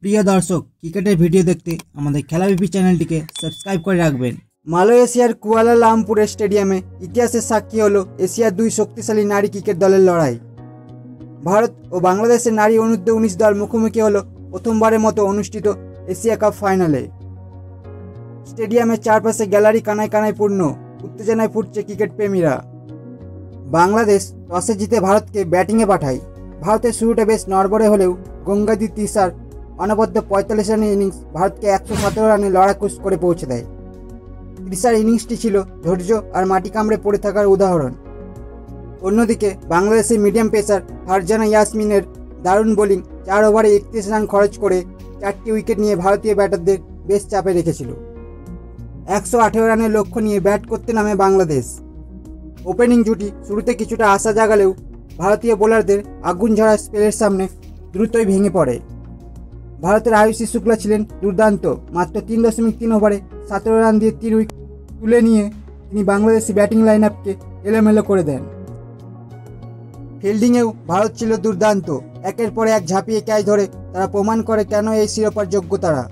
প্রিয় দর্শক, ক্রিকেটের ভিডিও দেখতে আমাদের খেলাবিপি চ্যানেলটিকে সাবস্ক্রাইব করে রাখবেন। মালয়েশিয়ার কুয়ালালামপুর স্টেডিয়ামে ইতিহাসের সাক্ষী হলো এশিয়ার দুই শক্তিশালী নারী ক্রিকেট দলের লড়াই। ভারত ও বাংলাদেশের নারী অনূর্ধ্ব-19 দল মুখোমুখি হলো প্রথমবারের মতো অনুষ্ঠিত এশিয়া কাপ ফাইনালে। স্টেডিয়ামের চারপাশে গ্যালারি কানায় কানায় পূর্ণ, উত্তেজনায় ফুটছে ক্রিকেট প্রেমীরা। বাংলাদেশ টসে জিতে ভারতকে ব্যাটিংয়ে পাঠায়। ভারতের শুরুটা বেশ নড়বড়ে হলেও গঙ্গাদি তিসার অনবদ্য 45 রানের ইনিংস ভারতকে 117 রানে লড়াকুশ করে পৌঁছে দেয়। তিসার ইনিংসটি ছিল ধৈর্য আর মাটি কামড়ে পড়ে থাকার উদাহরণ। অন্যদিকে বাংলাদেশের মিডিয়াম পেসার ফারজানা ইয়াসমিনের দারুণ বোলিং 4 ওভারে 31 রান খরচ করে 4টি উইকেট নিয়ে ভারতীয় ব্যাটারদের বেশ চাপে রেখেছিল। 118 রানের লক্ষ্য নিয়ে ব্যাট করতে নামে বাংলাদেশ। ওপেনিং জুটি শুরুতে কিছুটা আশা জাগালেও ভারতীয় বোলারদের আগুন ঝরা স্পেলের সামনে দ্রুতই ভেঙে পড়ে। ভারতের আয়ুষী শুক্লা ছিলেন দুর্দান্ত। মাত্র 3.3 ওভারে 17 রান দিয়ে 3 উইকেট তুলে নিয়ে তিনি বাংলাদেশি ব্যাটিং লাইন আপকে এলোমেলো করে দেন। ফিল্ডিংয়েও ভারত ছিল দুর্দান্ত। একের পর এক ঝাঁপিয়ে ক্যাচ ধরে তারা প্রমাণ করে কেন এই শিরোপার যোগ্য তারা।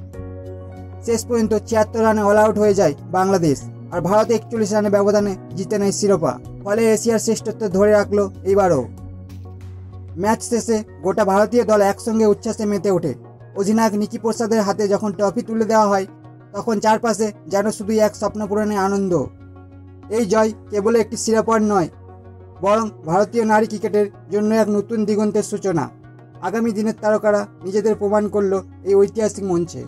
শেষ পর্যন্ত 76 রানে অল আউট হয়ে যায় বাংলাদেশ, আর ভারত 41 রানে ব্যবধানে জিতে নেয় শিরোপা। ফলে এশিয়ার শ্রেষ্ঠত্ব ধরে রাখলো এইবারও। ম্যাচ শেষে গোটা ভারতীয় দল একসঙ্গে উচ্ছ্বাসে মেতে ওঠে। অধিনায়ক নিকি প্রসাদের হাতে যখন ট্রফি তুলে দেওয়া হয়, তখন চারপাশে যেন শুধুই এক স্বপ্ন পূরণের আনন্দ। এই জয় কেবল একটি শিরোপার নয়, বরং ভারতীয় নারী ক্রিকেটের জন্য এক নতুন দিগন্তের সূচনা। আগামী দিনের তারকারা নিজেদের প্রমাণ করলো এই ঐতিহাসিক মঞ্চে।